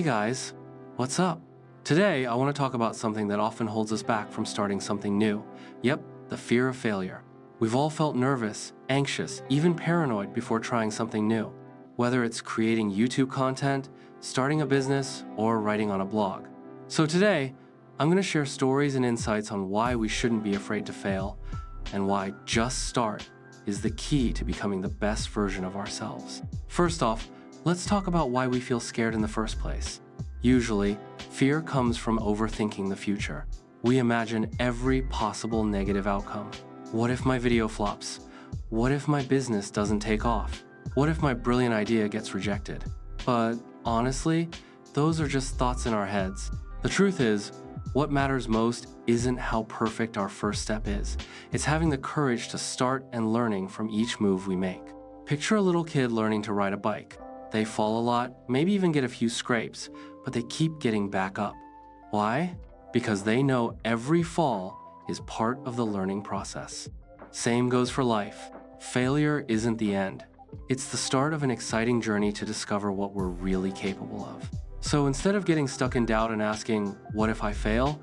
guys, what's up? Today, I want to talk about something that often holds us back from starting something new. Yep, the fear of failure. We've all felt nervous, anxious, even paranoid before trying something new. Whether it's creating YouTube content, starting a business, or writing on a blog. So today, I'm going to share stories and insights on why we shouldn't be afraid to fail, and why just start is the key to becoming the best version of ourselves. First off, let's talk about why we feel scared in the first place. Usually, fear comes from overthinking the future. We imagine every possible negative outcome. What if my video flops? What if my business doesn't take off? What if my brilliant idea gets rejected? But honestly, those are just thoughts in our heads. The truth is, what matters most isn't how perfect our first step is. It's having the courage to start and learning from each move we make. Picture a little kid learning to ride a bike. They fall a lot, maybe even get a few scrapes, but they keep getting back up. Why? Because they know every fall is part of the learning process. Same goes for life. Failure isn't the end. It's the start of an exciting journey to discover what we're really capable of. So instead of getting stuck in doubt and asking, what if I fail?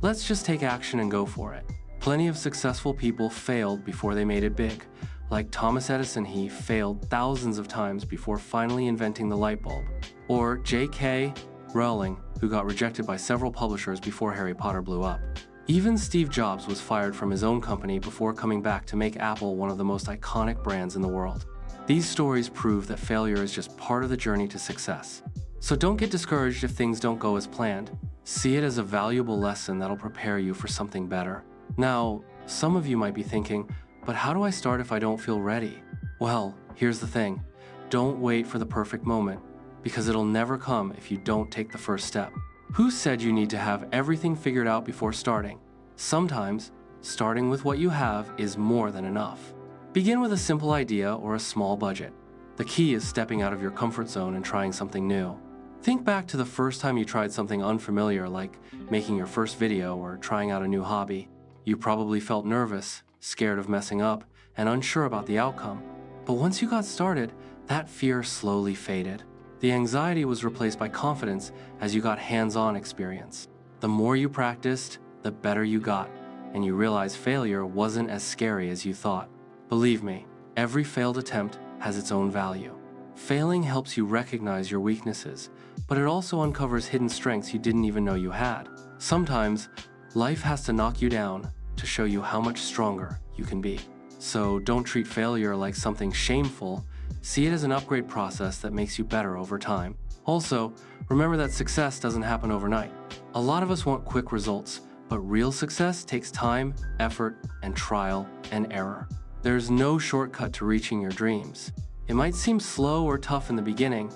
Let's just take action and go for it. Plenty of successful people failed before they made it big. Like Thomas Edison, he failed thousands of times before finally inventing the light bulb. Or J.K. Rowling, who got rejected by several publishers before Harry Potter blew up. Even Steve Jobs was fired from his own company before coming back to make Apple one of the most iconic brands in the world. These stories prove that failure is just part of the journey to success. So don't get discouraged if things don't go as planned. See it as a valuable lesson that'll prepare you for something better. Now, some of you might be thinking, but how do I start if I don't feel ready? Well, here's the thing. Don't wait for the perfect moment, because it'll never come if you don't take the first step. Who said you need to have everything figured out before starting? Sometimes, starting with what you have is more than enough. Begin with a simple idea or a small budget. The key is stepping out of your comfort zone and trying something new. Think back to the first time you tried something unfamiliar, like making your first video or trying out a new hobby. You probably felt nervous, scared of messing up, and unsure about the outcome. But once you got started, that fear slowly faded. The anxiety was replaced by confidence as you got hands-on experience. The more you practiced, the better you got, and you realized failure wasn't as scary as you thought. Believe me, every failed attempt has its own value. Failing helps you recognize your weaknesses, but it also uncovers hidden strengths you didn't even know you had. Sometimes, life has to knock you down to show you how much stronger you can be. So don't treat failure like something shameful. See it as an upgrade process that makes you better over time. Also, remember that success doesn't happen overnight. A lot of us want quick results, but real success takes time, effort, and trial and error. There's no shortcut to reaching your dreams. It might seem slow or tough in the beginning,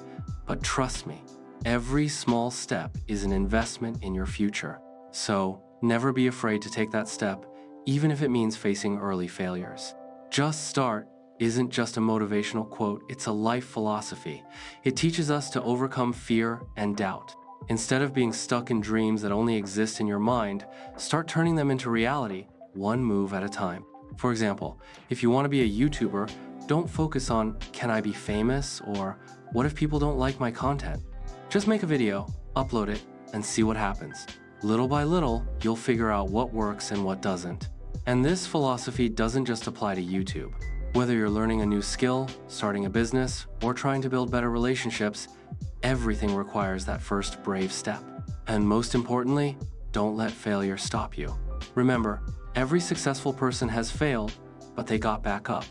but trust me, every small step is an investment in your future. So never be afraid to take that step, even if it means facing early failures. Just start isn't just a motivational quote, it's a life philosophy. It teaches us to overcome fear and doubt. Instead of being stuck in dreams that only exist in your mind, start turning them into reality, one move at a time. For example, if you want to be a YouTuber, don't focus on, can I be famous, or what if people don't like my content? Just make a video, upload it, and see what happens. Little by little, you'll figure out what works and what doesn't. And this philosophy doesn't just apply to YouTube. Whether you're learning a new skill, starting a business, or trying to build better relationships, everything requires that first brave step. And most importantly, don't let failure stop you. Remember, every successful person has failed, but they got back up.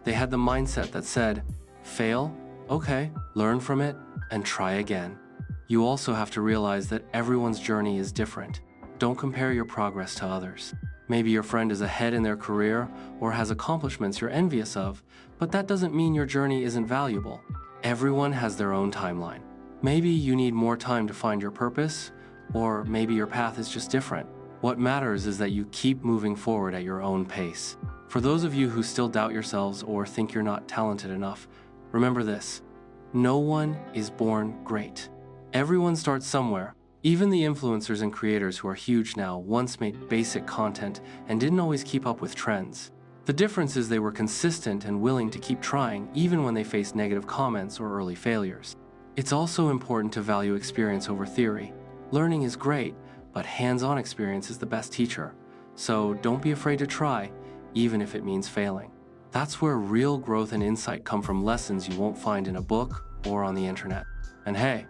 They had the mindset that said, fail, okay, learn from it, and try again. You also have to realize that everyone's journey is different. Don't compare your progress to others. Maybe your friend is ahead in their career or has accomplishments you're envious of, but that doesn't mean your journey isn't valuable. Everyone has their own timeline. Maybe you need more time to find your purpose, or maybe your path is just different. What matters is that you keep moving forward at your own pace. For those of you who still doubt yourselves or think you're not talented enough, remember this: no one is born great. Everyone starts somewhere. Even the influencers and creators who are huge now once made basic content and didn't always keep up with trends. The difference is they were consistent and willing to keep trying even when they faced negative comments or early failures. It's also important to value experience over theory. Learning is great, but hands-on experience is the best teacher. So don't be afraid to try, even if it means failing. That's where real growth and insight come from lessons you won't find in a book or on the internet. And hey,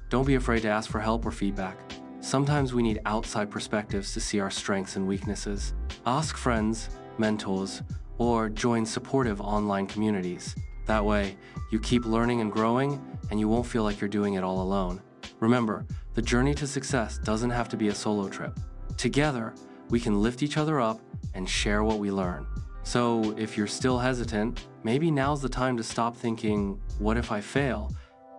don't be afraid to ask for help or feedback. Sometimes we need outside perspectives to see our strengths and weaknesses. Ask friends, mentors, or join supportive online communities. That way, you keep learning and growing, and you won't feel like you're doing it all alone. Remember, the journey to success doesn't have to be a solo trip. Together, we can lift each other up and share what we learn. So if you're still hesitant, maybe now's the time to stop thinking, what if I fail?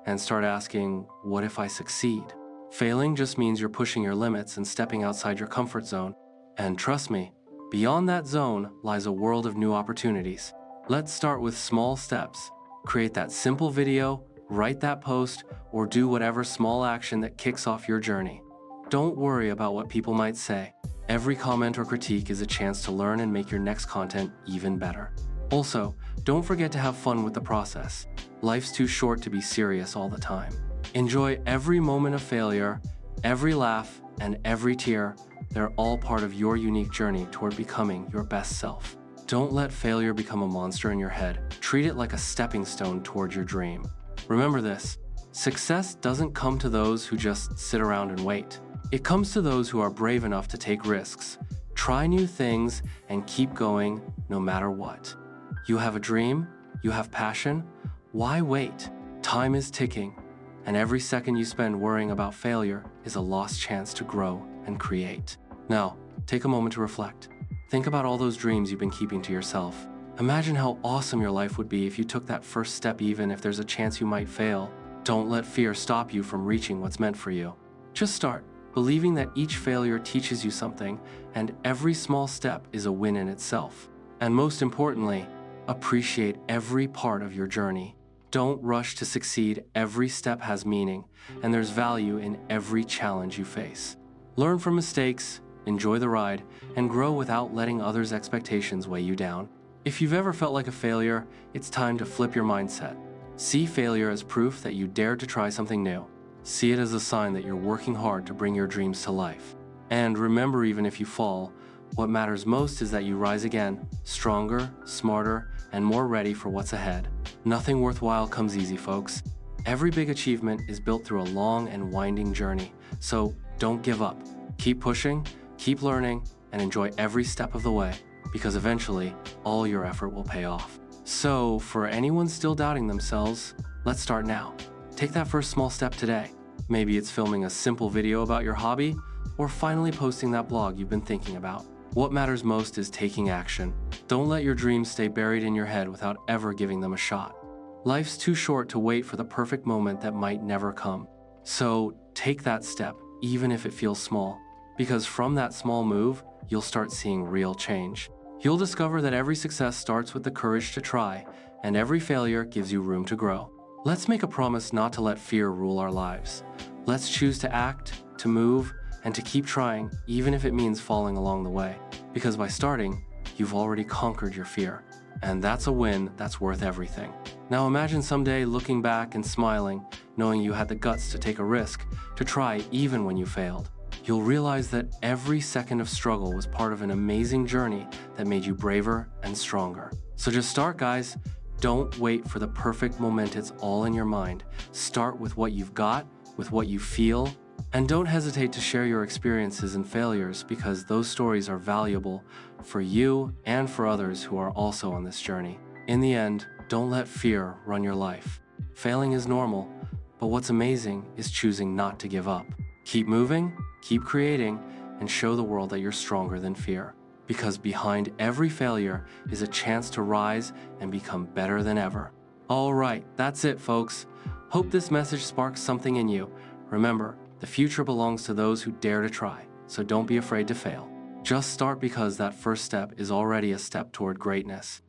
And start asking, what if I succeed? Failing just means you're pushing your limits and stepping outside your comfort zone. And trust me, beyond that zone lies a world of new opportunities. Let's start with small steps. Create that simple video, write that post, or do whatever small action that kicks off your journey. Don't worry about what people might say. Every comment or critique is a chance to learn and make your next content even better. Also, don't forget to have fun with the process. Life's too short to be serious all the time. Enjoy every moment of failure, every laugh, and every tear. They're all part of your unique journey toward becoming your best self. Don't let failure become a monster in your head. Treat it like a stepping stone toward your dream. Remember this, success doesn't come to those who just sit around and wait. It comes to those who are brave enough to take risks, try new things, and keep going no matter what. You have a dream, you have passion. Why wait? Time is ticking, and every second you spend worrying about failure is a lost chance to grow and create. Now, take a moment to reflect. Think about all those dreams you've been keeping to yourself. Imagine how awesome your life would be if you took that first step even if there's a chance you might fail. Don't let fear stop you from reaching what's meant for you. Just start, believing that each failure teaches you something, and every small step is a win in itself. And most importantly, appreciate every part of your journey. Don't rush to succeed. Every step has meaning, and there's value in every challenge you face. Learn from mistakes, enjoy the ride, and grow without letting others' expectations weigh you down. If you've ever felt like a failure, it's time to flip your mindset. See failure as proof that you dared to try something new. See it as a sign that you're working hard to bring your dreams to life. And remember, even if you fall, what matters most is that you rise again, stronger, smarter, and more ready for what's ahead. Nothing worthwhile comes easy, folks. Every big achievement is built through a long and winding journey. So don't give up. Keep pushing, keep learning, and enjoy every step of the way, because eventually, all your effort will pay off. So, for anyone still doubting themselves, let's start now. Take that first small step today. Maybe it's filming a simple video about your hobby, or finally posting that blog you've been thinking about. What matters most is taking action. Don't let your dreams stay buried in your head without ever giving them a shot. Life's too short to wait for the perfect moment that might never come. So, take that step, even if it feels small, because from that small move, you'll start seeing real change. You'll discover that every success starts with the courage to try, and every failure gives you room to grow. Let's make a promise not to let fear rule our lives. Let's choose to act, to move, and to keep trying, even if it means falling along the way. Because by starting, you've already conquered your fear. And that's a win that's worth everything. Now imagine someday looking back and smiling, knowing you had the guts to take a risk, to try even when you failed. You'll realize that every second of struggle was part of an amazing journey that made you braver and stronger. So just start, guys. Don't wait for the perfect moment. It's all in your mind. Start with what you've got, with what you feel, and don't hesitate to share your experiences and failures, because those stories are valuable for you and for others who are also on this journey. In the end, don't let fear run your life. Failing is normal, but what's amazing is choosing not to give up. Keep moving, keep creating, and show the world that you're stronger than fear. Because behind every failure is a chance to rise and become better than ever. All right, that's it, folks. Hope this message sparks something in you. Remember, the future belongs to those who dare to try, so don't be afraid to fail. Just start, because that first step is already a step toward greatness.